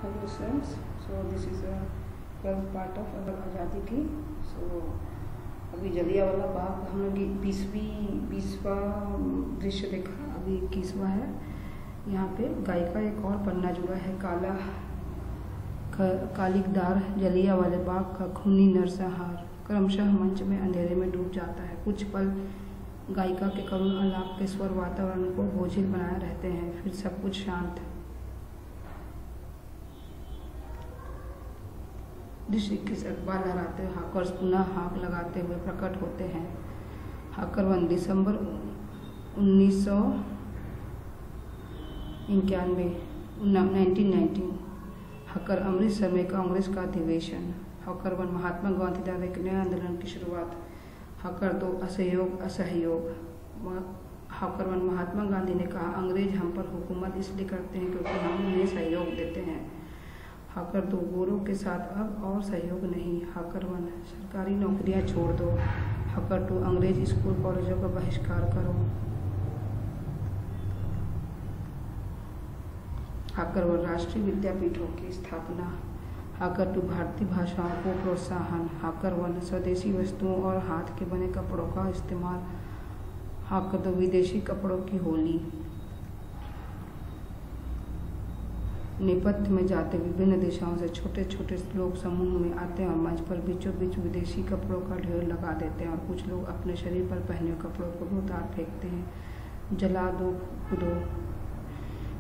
Hello friends, so this is a 12th part of अगर आज़ादी की। सो अभी जलियांवाला बाग हम लोग 20वां दृश्य देखा, अभी 21वां है। यहाँ पे गाय का एक और पन्ना जुड़ा है, कालिकदार जलियांवाला बाग का खूनी नरसंहार क्रमशः मंच में अंधेरे में डूब जाता है। कुछ पल गायिका के करुण आलाप के स्वर वातावरण को बोझिल बनाए रहते हैं, फिर सब कुछ शांत। दृश्य 21 अखबार लहराते हुए हाकर्स पुनः हाँक लगाते हुए प्रकट होते हैं। हाकर 1 दिसंबर 1990। हाकर अमृतसर में कांग्रेस का अधिवेशन। हाकर 1 महात्मा गांधी द्वारा एक नए आंदोलन की शुरुआत। हाकर 2 असहयोग। हाकर 1 महात्मा गांधी ने कहा, अंग्रेज हम पर हुकूमत इसलिए करते हैं क्योंकि हम उन्हें सहयोग देते हैं। हाकर 2 गोरों के साथ अब और सहयोग नहीं। हाकर 1 सरकारी नौकरियां छोड़ दो। हाकर 2 अंग्रेज स्कूल कॉलेजों का बहिष्कार करो। हाकर 1 राष्ट्रीय विद्यापीठों की स्थापना। हाकर 2 भारतीय भाषाओं को प्रोत्साहन। हाकर 1 स्वदेशी वस्तुओं और हाथ के बने कपड़ों का इस्तेमाल। हाकर 2 विदेशी कपड़ों की होली। नेपथ्य में जाते विभिन्न दिशाओं से छोटे छोटे लोग समूह में आते हैं और मंच पर बीचों बीच विदेशी कपड़ों का ढेर लगा देते हैं और कुछ लोग अपने शरीर पर पहने कपड़ों को भी उतार फेंकते हैं। जला दो, कूदो।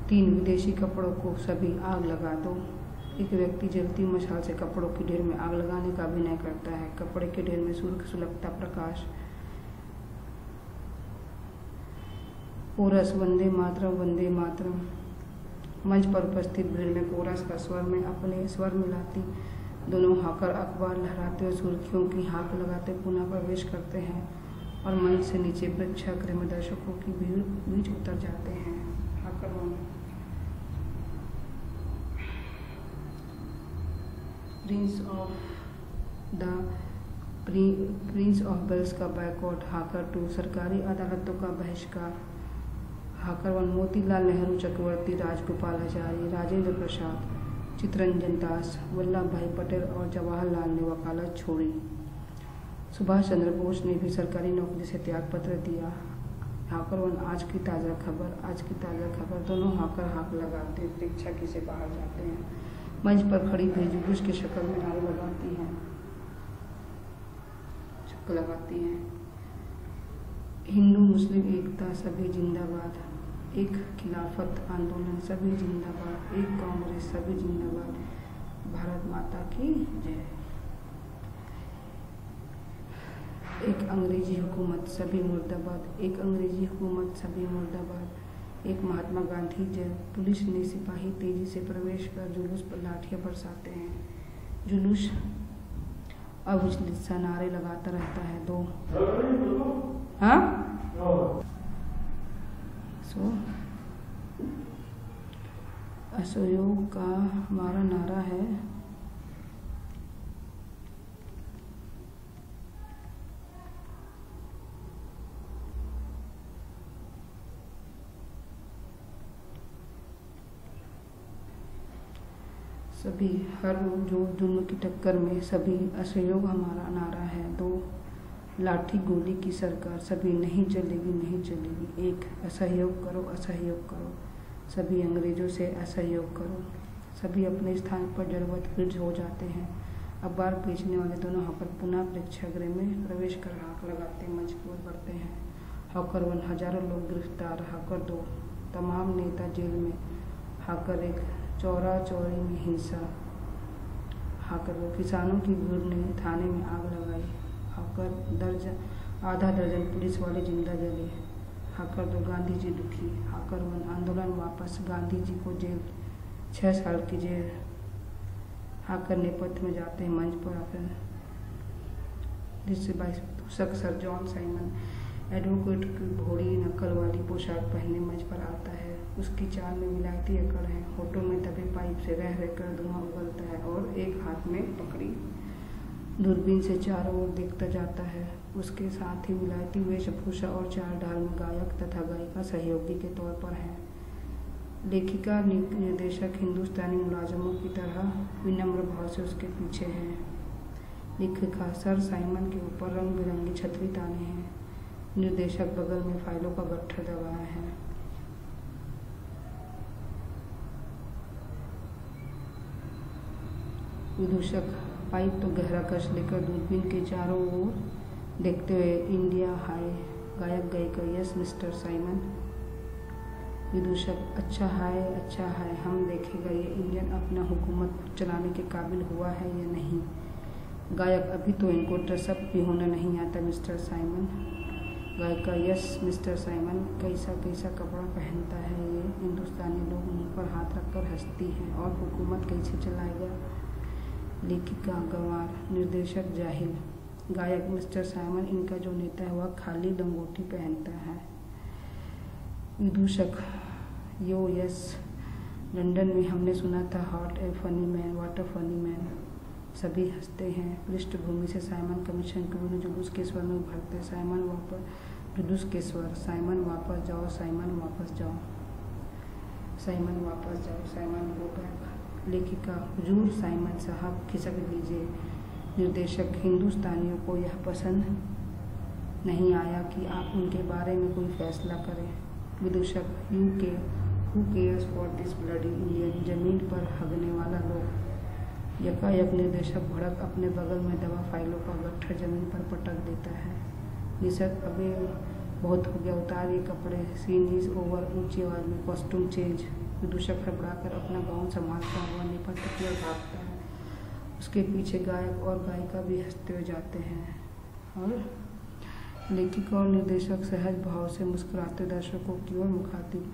3 विदेशी कपड़ों को सभी आग लगा दो। एक व्यक्ति जलती मशाल से कपड़ों के ढेर में आग लगाने का अभिनय करता है। कपड़े के ढेर में सूर्य सुलगता प्रकाश। कोरस वंदे मातरम वंदे मातरम। मंच पर उपस्थित भीड़ में कोरस का स्वर में अपने स्वर मिलाती दोनों हाकर अखबार लहराते हुए सुर्खियों की हाँक लगाते पुनः प्रवेश करते हैं और मंच से नीचे प्रेक्षागृह में दर्शकों की भीड़ बीच उतर जाते हैं। हाकर 1 प्रिंस ऑफ वेल्स का बायकॉट। हाकर 2 सरकारी अदालतों का बहिष्कार। हाकर 1 मोतीलाल नेहरू, चक्रवर्ती, राजगोपालाचारी, राजेंद्र प्रसाद, चित्तरंजन दास, वल्लभ भाई पटेल और जवाहरलाल ने वकालत छोड़ी। सुभाष चंद्र बोस ने भी सरकारी नौकरी से त्यागपत्र दिया। हाकर 1 आज की ताज़ा खबर। दोनों हाकर हाँक लगाते प्रेक्षागृह से बाहर जाते हैं। मंच पर खड़ी भीड़ जुलूस की शक्ल में नारे लगाती हैं। हिंदू मुस्लिम एकता सभी जिंदाबाद। एक खिलाफत आंदोलन सभी जिंदाबाद। एक कांग्रेस सभी जिंदाबाद। भारत माता की जय। एक अंग्रेजी हुकूमत सभी मुर्दाबाद। एक अंग्रेजी हुकूमत सभी मुर्दाबाद। एक महात्मा गांधी जय। पुलिस ने सिपाही तेजी से प्रवेश कर जुलूस पर लाठियां बरसाते हैं। जुलूस अविचलित सा नारे लगाता रहता है। 2 असहयोग का हमारा नारा है। सभी हर जो जुल्म की टक्कर में सभी असहयोग हमारा नारा है। 2 लाठी गोली की सरकार सभी नहीं चलेगी। 1 असहयोग करो। सभी अंग्रेजों से असहयोग करो। सभी अपने स्थान पर जड़वत फिर हो जाते हैं। अखबार बेचने वाले दोनों हाकर पुनः प्रेक्षागृह में प्रवेश कर हाँक लगाते मंच की ओर बढ़ते हैं। हाकर 1 हजारों लोग गिरफ्तार। हाकर 2 तमाम नेता जेल में। हाकर 1 चौरा चौरी में हिंसा। हाकर 2 किसानों की भीड़ ने थाने में आग लगाई। हाकर आधा दर्जन पुलिस वाले जिंदा जले। हाकर 2 गांधी जी दुखी। हाकर 1 आंदोलन वापस, गांधी जी को जेल, 6 साल की जेल। हाकर नेपथ्य में जाते हैं मंच पर आकर जिससे 22 सर जॉन साइमन एडवोकेट की घोड़ी नकल वाली पोशाक पहनने मंच पर आता है। उसकी चाल में विलायती अकड़ है। होठों में दबे पाइप से रह रहकर धुआं उगलता है और एक हाथ में पकड़ी दूरबीन से चारों ओर देखता जाता है। उसके साथ ही विलायती वेशभूषा और चाल ढाल में गायक तथा गायिका सहयोगी के तौर पर हैं। लेखिका निर्देशक हिंदुस्तानी मुलाजमों की तरह विनम्र भाव से उसके पीछे हैं। लेखिका सर साइमन के ऊपर रंग बिरंगी छतरी ताने हैं। निर्देशक बगल में फाइलों का गट्ठर दबाया है। विदूषक पाइप तो गहरा कश लेकर दूरबीन के चारों ओर देखते हुए इंडिया हाय गायक गायिका यस मिस्टर साइमन। विदूषक अच्छा है हम देखेगा ये इंडियन अपना हुकूमत चलाने के काबिल हुआ है या नहीं। गायक अभी तो इनको ड्रेसअप भी होना नहीं आता मिस्टर साइमन। गायिका यस मिस्टर साइमन कैसा कपड़ा पहनता है ये। हिंदुस्तानी लोग मुंह पर हाथ रखकर हंसती हैं और हुकूमत कैसे चलाएगा। लेखिका गंवार, निर्देशक जाहिल। गायक मिस्टर साइमन इनका जो नेता है वह खाली लंगोटी पहनता है। विदूषक यो यस लंदन में हमने सुना था hot A funny man what a funny man. सभी हंसते हैं। पृष्ठभूमि से साइमन कमीशन के विरुद्ध जुलूस के स्वर में उभरते साइमन वापस जुलूस के स्वर साइमन वापस जाओ साइमन वापस जाओ साइमन वापस जाओ साइमन गो बैक। लेखिका हुजूर साइमन साहब खिसक लीजिए। निर्देशक हिंदुस्तानियों को यह पसंद नहीं आया कि आप उनके बारे में कोई फैसला करें। विदूषक who cares for this bloody Indian. जमीन पर हगने वाला लोग। यकायक निर्देशक भड़क अपने बगल में दबा फाइलों का गट्ठर जमीन पर पटक देता है। निषद अबे बहुत हो गया उतार ये कपड़े। सीन इज ओवर ऊंची आवाज में कॉस्ट्यूम चेंज। विदूषक हड़बड़ाकर अपना गाउन संभालता हुआ निपट की ओर भागता है। उसके पीछे गायक और गायिका भी हंसते हुए जाते हैं और लेखिका और निर्देशक सहज भाव से मुस्कुराते दर्शकों की ओर मुखातिब।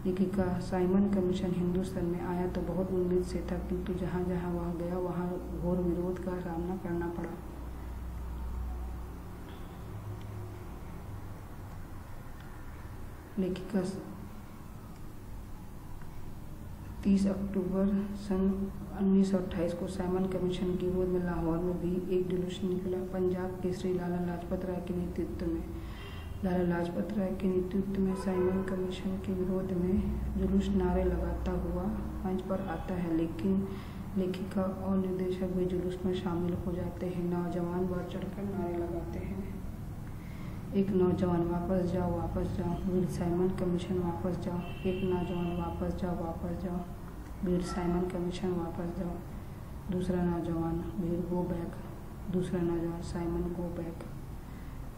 लेखिका साइमन कमीशन हिंदुस्तान में आया तो बहुत उम्मीद से था किंतु जहाँ जहाँ वह गया वहाँ घोर विरोध का सामना करना पड़ा। लेखिका 30 अक्टूबर सन 1928 को साइमन कमीशन के विरोध में लाहौर में भी एक जुलूस निकला। पंजाब केसरी लाला लाजपत राय के नेतृत्व में साइमन कमीशन के विरोध में जुलूस नारे लगाता हुआ मंच पर आता है। लेकिन लेखिका और निर्देशक भी जुलूस में शामिल हो जाते हैं। नौजवान बढ़ चढ़कर नारे लगाते हैं। एक नौजवान वापस जाओ वीर साइमन कमीशन वापस जाओ। एक नौजवान वापस जाओ वीर साइमन कमीशन वापस जाओ। दूसरा नौजवान वीर गो बैक। दूसरा नौजवान साइमन गो बैक।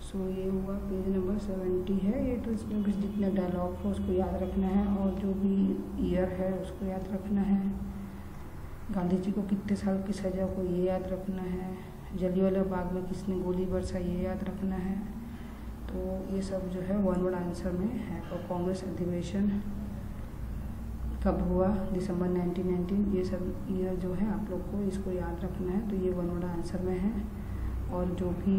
सो ये हुआ पेज नंबर 70 है। ये तो इसमें कुछ जितना डायलॉग है उसको याद रखना है और जो भी ईयर है उसको याद रखना है। गांधी जी को कितने साल की सजा को ये याद रखना है। जलियांवाला बाग में किसने गोली बरसा ये याद रखना है। तो ये सब जो है वन वर्ड आंसर में है। और कांग्रेस अधिवेशन कब हुआ दिसंबर 1919 ये सब ईयर जो है आप लोग को इसको याद रखना है। तो ये वन वर्ड आंसर में है और जो भी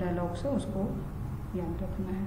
डायलॉग्स है उसको याद रखना है।